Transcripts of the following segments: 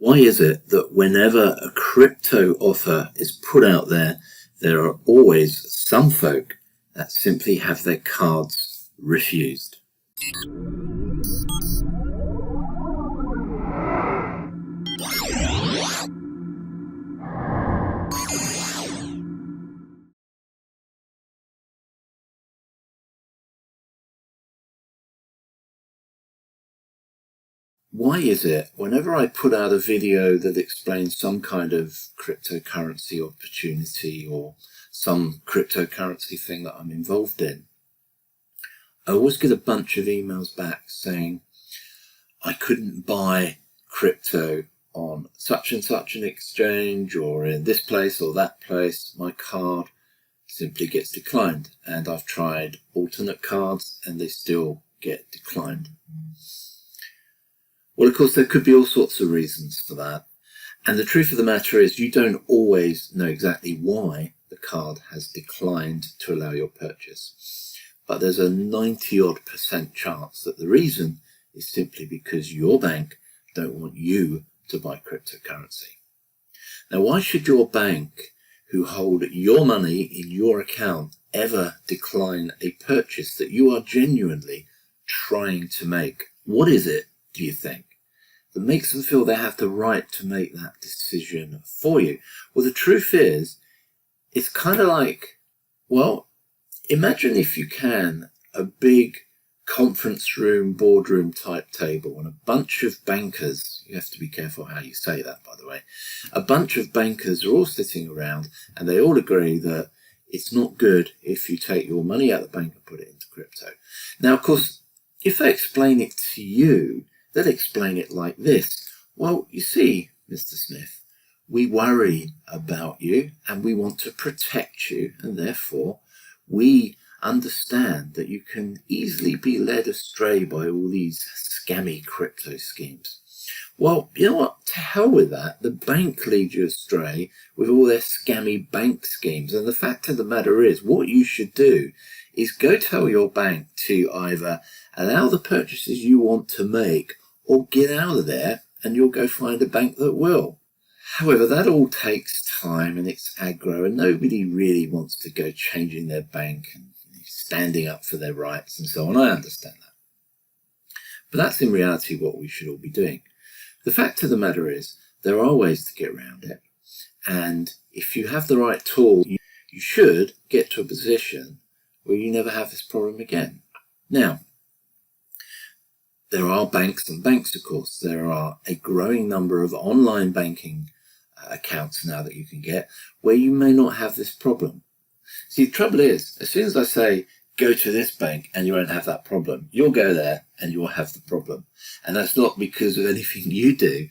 Why is it that whenever a crypto offer is put out there, there are always some folk that simply have their cards refused? Why is it whenever I put out a video that explains some kind of cryptocurrency opportunity or some cryptocurrency thing that I'm involved in, I always get a bunch of emails back saying I couldn't buy crypto on such and such an exchange or in this place or that place. My card simply gets declined, and I've tried alternate cards and they still get declined. Well, of course, there could be all sorts of reasons for that. And the truth of the matter is you don't always know exactly why the card has declined to allow your purchase. But there's a 90-odd% chance that the reason is simply because your bank don't want you to buy cryptocurrency. Now, why should your bank, who hold your money in your account, ever decline a purchase that you are genuinely trying to make? What is it, do you think, that makes them feel they have the right to make that decision for you? Well, the truth is, it's kind of like, well, imagine if you can, a big conference room, boardroom type table and a bunch of bankers. You have to be careful how you say that, by the way. A bunch of bankers are all sitting around and they all agree that it's not good if you take your money out of the bank and put it into crypto. Now, of course, if they explain it to you, they'll explain it like this. Well, you see, Mr. Smith, we worry about you and we want to protect you, and therefore we understand that you can easily be led astray by all these scammy crypto schemes. Well, you know what? To hell with that. The bank leads you astray with all their scammy bank schemes. And the fact of the matter is, what you should do is go tell your bank to either allow the purchases you want to make or get out of there, and you'll go find a bank that will. However, that all takes time and it's aggro, and nobody really wants to go changing their bank and standing up for their rights and so on. I understand that. But that's in reality what we should all be doing. The fact of the matter is, there are ways to get around it. And if you have the right tool, you should get to a position where you never have this problem again. Now, there are banks and banks, of course. There are a growing number of online banking accounts now that you can get where you may not have this problem. See, the trouble is, as soon as I say, go to this bank and you won't have that problem, you'll go there and you'll have the problem. And that's not because of anything you do.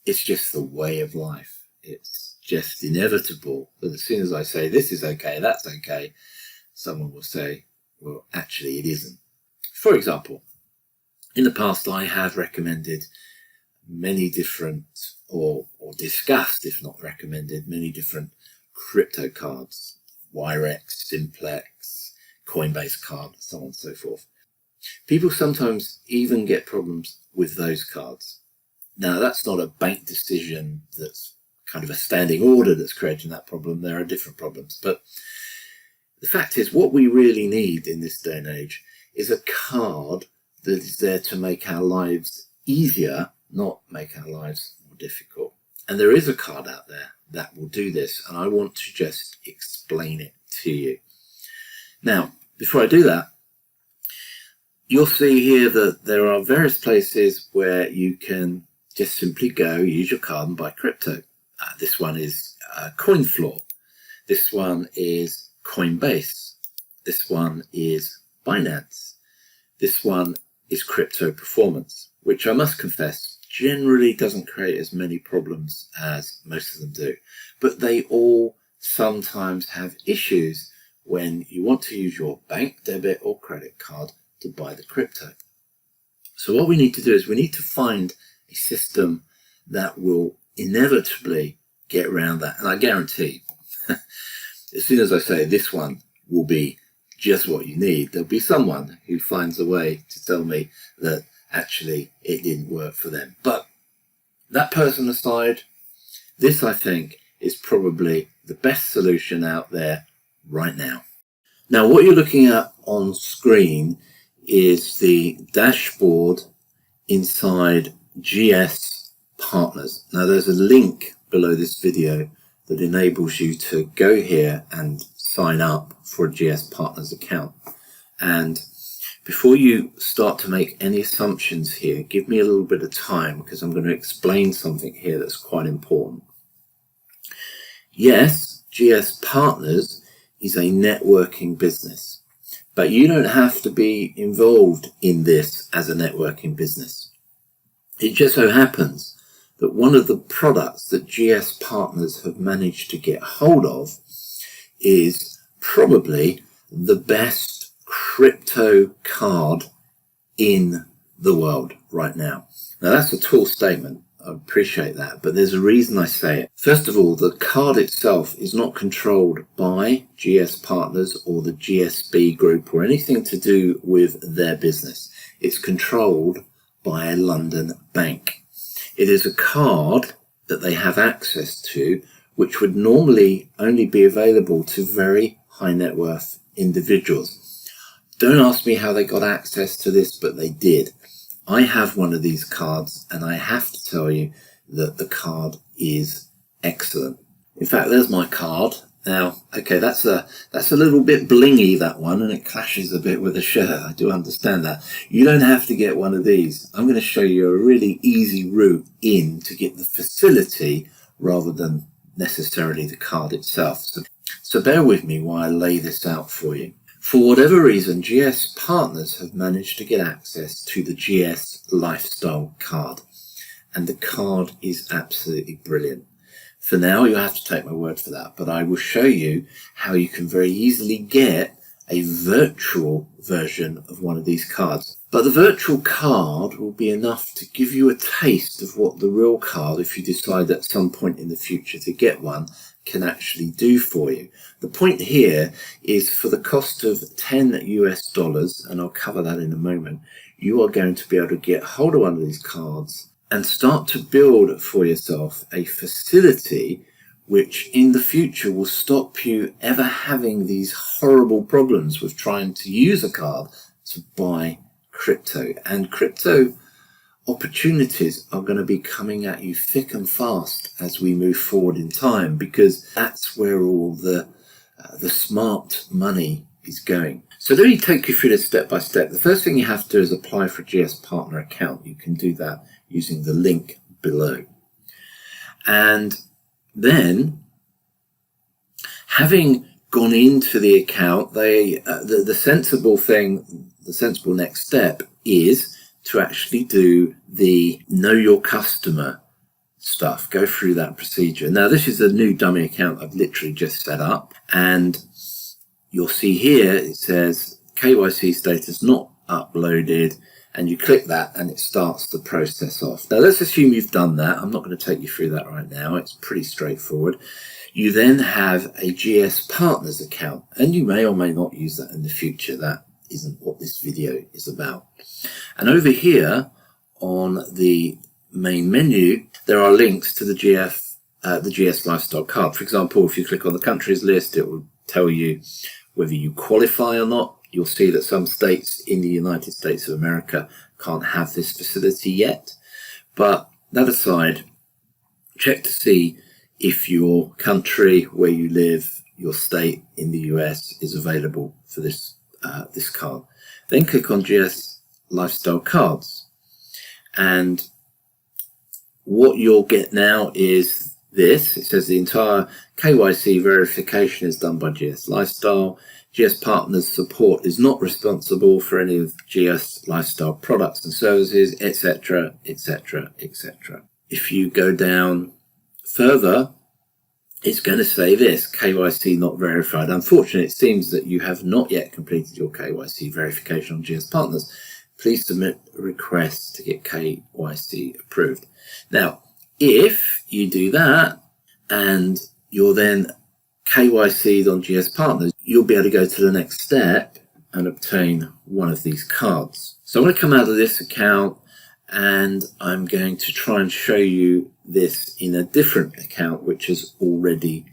It's just the way of life. It's just inevitable that as soon as I say, this is okay, that's okay, someone will say, well, actually it isn't. For example, in the past, I have recommended many different, or discussed, if not recommended, many different crypto cards, Wirex, Simplex, Coinbase card, so on and so forth. People sometimes even get problems with those cards. Now, that's not a bank decision that's kind of a standing order that's creating that problem. There are different problems. But the fact is, what we really need in this day and age is a card that is there to make our lives easier, not make our lives more difficult. And there is a card out there that will do this, and I want to just explain it to you. Now, before I do that, you'll see here that there are various places where you can just simply go, use your card and buy crypto. This one is CoinFloor. This one is Coinbase. This one is Binance. This one is Crypto Performance, which I must confess generally doesn't create as many problems as most of them do. But they all sometimes have issues when you want to use your bank, debit or credit card to buy the crypto. So what we need to do is we need to find a system that will inevitably get around that. And I guarantee, as soon as I say this one will be just what you need, there'll be someone who finds a way to tell me that actually it didn't work for them. But that person aside, this, I think, is probably the best solution out there right now. Now, what you're looking at on screen is the dashboard inside GS Partners. Now, there's a link below this video that enables you to go here and sign up for a GS Partners account. And before you start to make any assumptions here, give me a little bit of time, because I'm going to explain something here that's quite important. Yes, GS Partners is a networking business, but you don't have to be involved in this as a networking business. It just so happens that one of the products that GS Partners have managed to get hold of is probably the best crypto card in the world right now. Now, that's a tall statement. I appreciate that, but there's a reason I say it. First of all, the card itself is not controlled by GS Partners or the GSB group or anything to do with their business. It's controlled by a London bank. It is a card that they have access to, which would normally only be available to very high net worth individuals. Don't ask me how they got access to this, but they did. I have one of these cards, and I have to tell you that the card is excellent. In fact, there's my card. Now, okay, that's a little bit blingy, that one, and it clashes a bit with the shirt. I do understand that. You don't have to get one of these. I'm going to show you a really easy route in to get the facility rather than necessarily the card itself. So bear with me while I lay this out for you. For whatever reason, GS Partners have managed to get access to the GS Lifestyle card, and the card is absolutely brilliant. For now, you'll have to take my word for that, but I will show you how you can very easily get a virtual version of one of these cards. But the virtual card will be enough to give you a taste of what the real card, if you decide at some point in the future to get one, can actually do for you. The point here is, for the cost of $10 US, and I'll cover that in a moment, you are going to be able to get hold of one of these cards and start to build for yourself a facility which in the future will stop you ever having these horrible problems with trying to use a card to buy crypto. And crypto opportunities are going to be coming at you thick and fast as we move forward in time, because that's where all the smart money is going. So let me take you through this step by step. The first thing you have to do is apply for a GS Partner account. You can do that using the link below. And then, having gone into the account, the sensible thing, the sensible next step is to actually do the know your customer stuff, go through that procedure. Now, this is a new dummy account I've literally just set up, and you'll see here it says KYC status not uploaded, and you click that and it starts the process off. Now, let's assume you've done that. I'm not going to take you through that right now. It's pretty straightforward. You then have a GS Partners account, and you may or may not use that in the future. That isn't what this video is about. And over here on the main menu, there are links to the GS Lifestyle card. For example, if you click on the countries list, it will tell you whether you qualify or not. You'll see that some states in the United States of America can't have this facility yet. But that aside, check to see if your country where you live, your state in the US, is available for this card. Then click on GS Lifestyle cards, and what you'll get now is this. It says the entire KYC verification is done by GS Lifestyle. GS Partners support is not responsible for any of GS Lifestyle products and services, etc., etc., etc. If you go down further, it's going to say this: KYC not verified. Unfortunately, it seems that you have not yet completed your KYC verification on GS Partners. Please submit a request to get KYC approved. Now, if you do that and you're then KYC'd on GS Partners, you'll be able to go to the next step and obtain one of these cards. So I'm going to come out of this account and I'm going to try and show you this in a different account which is already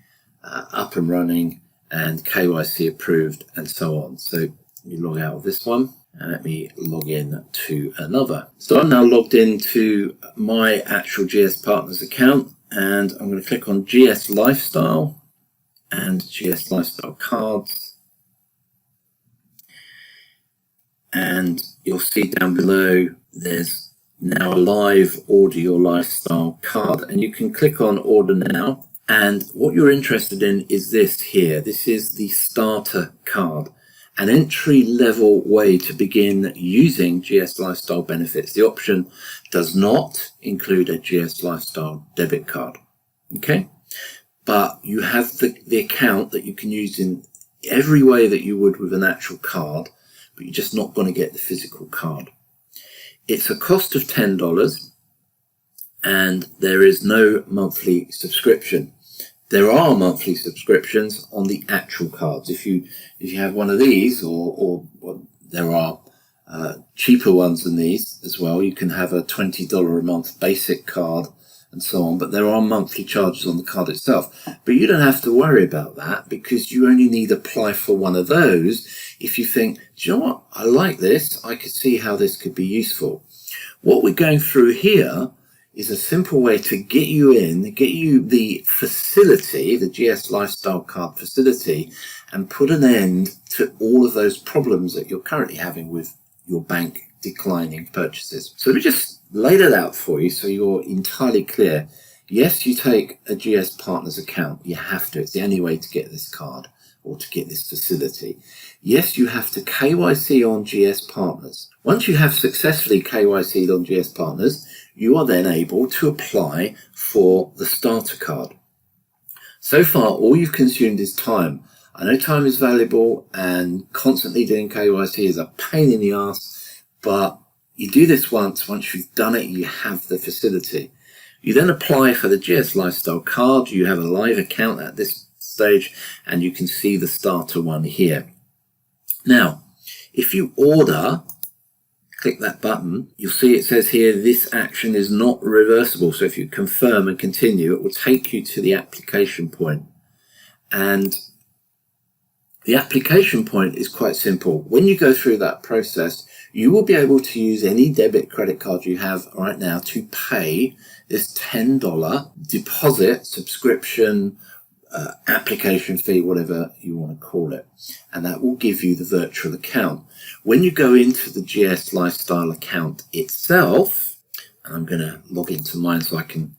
up and running and KYC approved and so on. So let me log out of this one and let me log in to another. So I'm now logged into my actual GS Partners account, and I'm going to click on GS Lifestyle and GS Lifestyle Cards, and you'll see down below there's now a live Order Your Lifestyle card, and you can click on Order Now. And what you're interested in is this here. This is the starter card, an entry-level way to begin using GS Lifestyle benefits. The option does not include a GS Lifestyle debit card, okay? But you have the account that you can use in every way that you would with an actual card, but you're just not going to get the physical card. It's a cost of $10, and there is no monthly subscription. There are monthly subscriptions on the actual cards. If you have one of these, or there are cheaper ones than these as well. You can have a $20 a month basic card and so on, but there are monthly charges on the card itself. But you don't have to worry about that, because you only need to apply for one of those if you think, do you know what, I like this, I could see how this could be useful. What we're going through here is a simple way to get you in, get you the facility, the GS Lifestyle Card facility, and put an end to all of those problems that you're currently having with your bank declining purchases. So let me just lay that out for you so you're entirely clear. Yes, you take a GS Partners account. You have to. It's the only way to get this card or to get this facility. Yes, you have to KYC on GS Partners. Once you have successfully KYC'd on GS Partners, you are then able to apply for the starter card. So far, all you've consumed is time. I know time is valuable, and constantly doing KYC is a pain in the ass, but you do this once you've done it, you have the facility. You then apply for the GS Lifestyle card. You have a live account at this stage, and you can see the starter one here. Now, if you order, click that button, you'll see it says here, this action is not reversible. So if you confirm and continue, it will take you to the application point. And the application point is quite simple. When you go through that process, you will be able to use any debit credit card you have right now to pay this $10 deposit, subscription, application fee, whatever you want to call it. And that will give you the virtual account. When you go into the GS Lifestyle account itself, and I'm going to log into mine so I can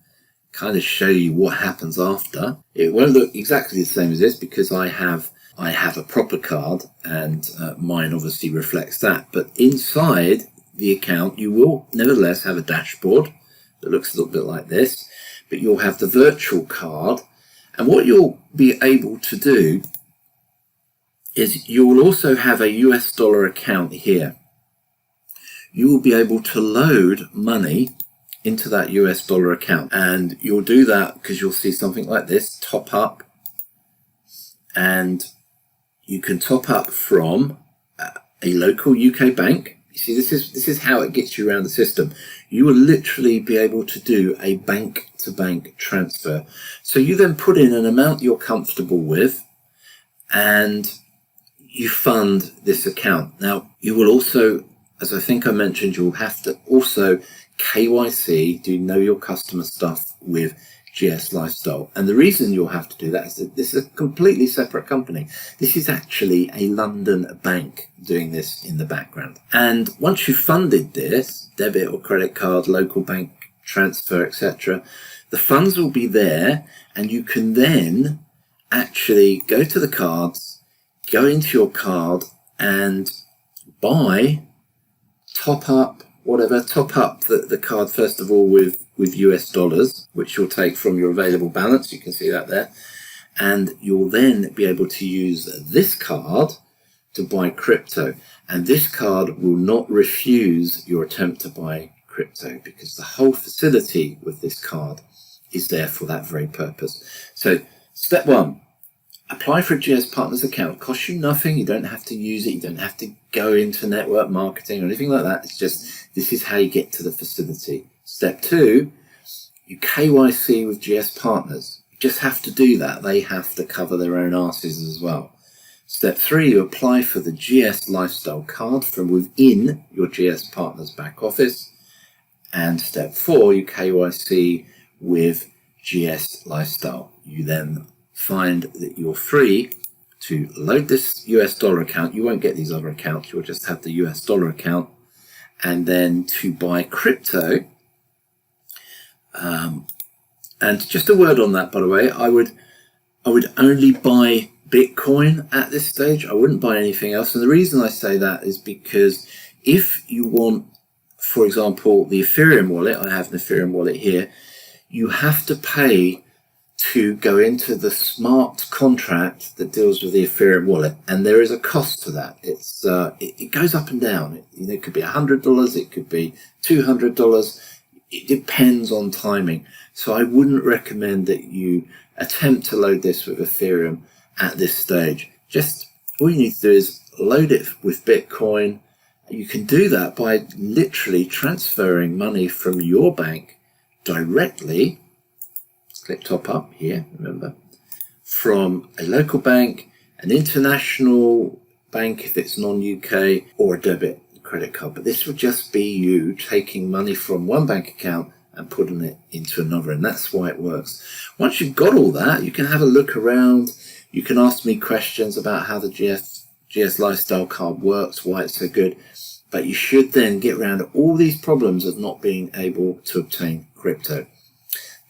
kind of show you what happens after. It won't look exactly the same as this because I have a proper card, and mine obviously reflects that. But inside the account, you will nevertheless have a dashboard that looks a little bit like this, but you'll have the virtual card. And what you'll be able to do is you will also have a US dollar account here. You will be able to load money into that US dollar account, and you'll do that because you'll see something like this, top up, and you can top up from a local UK bank. You see, this is how it gets you around the system. You will literally be able to do a bank-to-bank transfer. So you then put in an amount you're comfortable with, and you fund this account. Now, you will also, as I think I mentioned, you'll have to also KYC, do know your customer stuff with GS Lifestyle. And the reason you'll have to do that is that this is a completely separate company. This is actually a London bank doing this in the background. And once you've funded this, debit or credit card, local bank transfer, etc., the funds will be there, and you can then actually go to the cards, go into your card and buy, top up the card first of all with US dollars, which you'll take from your available balance. You can see that there. And you'll then be able to use this card to buy crypto. And this card will not refuse your attempt to buy crypto, because the whole facility with this card is there for that very purpose. So step one, Apply for a GS Partners account. It costs you nothing. You don't have to use it. You don't have to go into network marketing or anything like that. It's just, this is how you get to the facility. Step 2, you KYC with GS Partners. You just have to do that. They have to cover their own asses as well. Step 3, you apply for the GS Lifestyle card from within your GS Partners back office. And step 4, you KYC with GS Lifestyle. You then find that you're free to load this US dollar account. You won't get these other accounts. You'll just have the US dollar account. And then to buy crypto. And just a word on that, by the way, I would only buy Bitcoin at this stage. I wouldn't buy anything else. And the reason I say that is because if you want, for example, the Ethereum wallet, I have an Ethereum wallet here, you have to pay to go into the smart contract that deals with the Ethereum wallet, and there is a cost to that. It's it goes up and down. It could be $100, it could be $200. It depends on timing. So I wouldn't recommend that you attempt to load this with Ethereum at this stage. Just all you need to do is load it with Bitcoin. You can do that by literally transferring money from your bank directly. Click top up here, remember, from a local bank, an international bank if it's non-UK, or a debit credit card. But this would just be you taking money from one bank account and putting it into another, and that's why it works. Once you've got all that, you can have a look around. You can ask me questions about how the GS Lifestyle card works, why it's so good. But you should then get around all these problems of not being able to obtain crypto.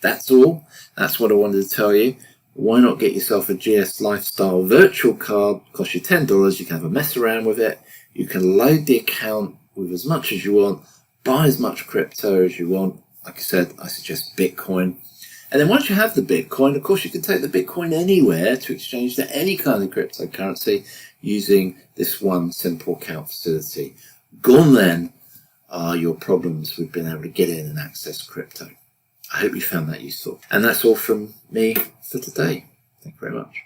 That's all. That's what I wanted to tell you. Why not get yourself a GS Lifestyle virtual card? Costs you $10. You can have a mess around with it. You can load the account with as much as you want, buy as much crypto as you want. Like I said, I suggest Bitcoin. And then once you have the Bitcoin, of course, you can take the Bitcoin anywhere to exchange to any kind of cryptocurrency using this one simple account facility. Gone then are your problems with being able to get in and access crypto. I hope you found that useful. And that's all from me for today. Thank you very much.